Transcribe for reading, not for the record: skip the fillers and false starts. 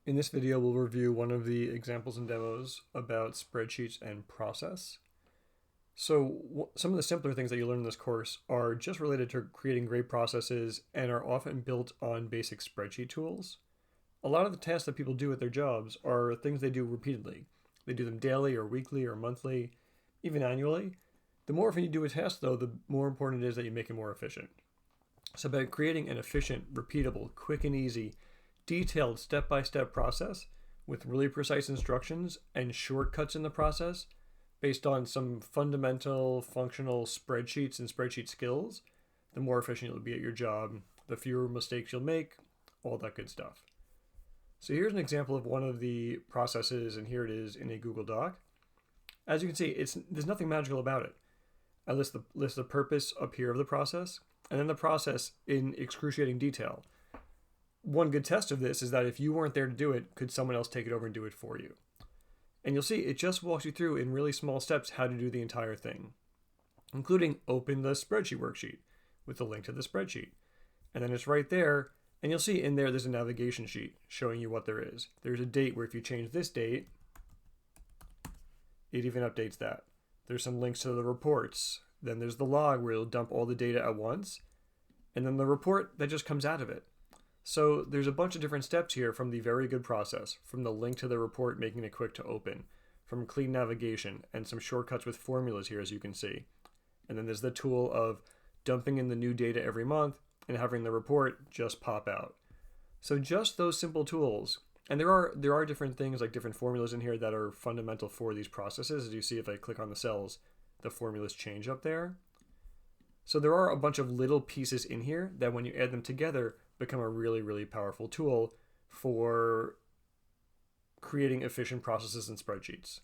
In this video, we'll review one of the examples and demos about spreadsheets and process. So some of the simpler things that you learn in this course are just related to creating great processes and are often built on basic spreadsheet tools. A lot of the tasks that people do at their jobs are things they do repeatedly. They do them daily or weekly or monthly, even annually. The more often you do a task, though, the more important it is that you make it more efficient. So by creating an efficient, repeatable, quick and easy, detailed step-by-step process with really precise instructions and shortcuts in the process based on some fundamental functional spreadsheets and spreadsheet skills, the more efficient you'll be at your job, the fewer mistakes you'll make, all that good stuff. So here's an example of one of the processes, and here it is in a Google Doc. As you can see, there's nothing magical about it. I list the purpose up here of the process, and then the process in excruciating detail. One good test of this is that if you weren't there to do it, could someone else take it over and do it for you? And you'll see it just walks you through in really small steps how to do the entire thing, including open the spreadsheet worksheet with the link to the spreadsheet. And then it's right there, and you'll see in there's a navigation sheet showing you what there is. There's a date where if you change this date, it even updates that. There's some links to the reports. Then there's the log where it'll dump all the data at once, and then the report that just comes out of it. So there's a bunch of different steps here, from the very good process, from the link to the report making it quick to open, from clean navigation, and some shortcuts with formulas here, as you can see. And then there's the tool of dumping in the new data every month and having the report just pop out. So just those simple tools, and there are different things like different formulas in here that are fundamental for these processes. As you see, if I click on the cells, the formulas change up there. So there are a bunch of little pieces in here that when you add them together become a really, really powerful tool for creating efficient processes and spreadsheets.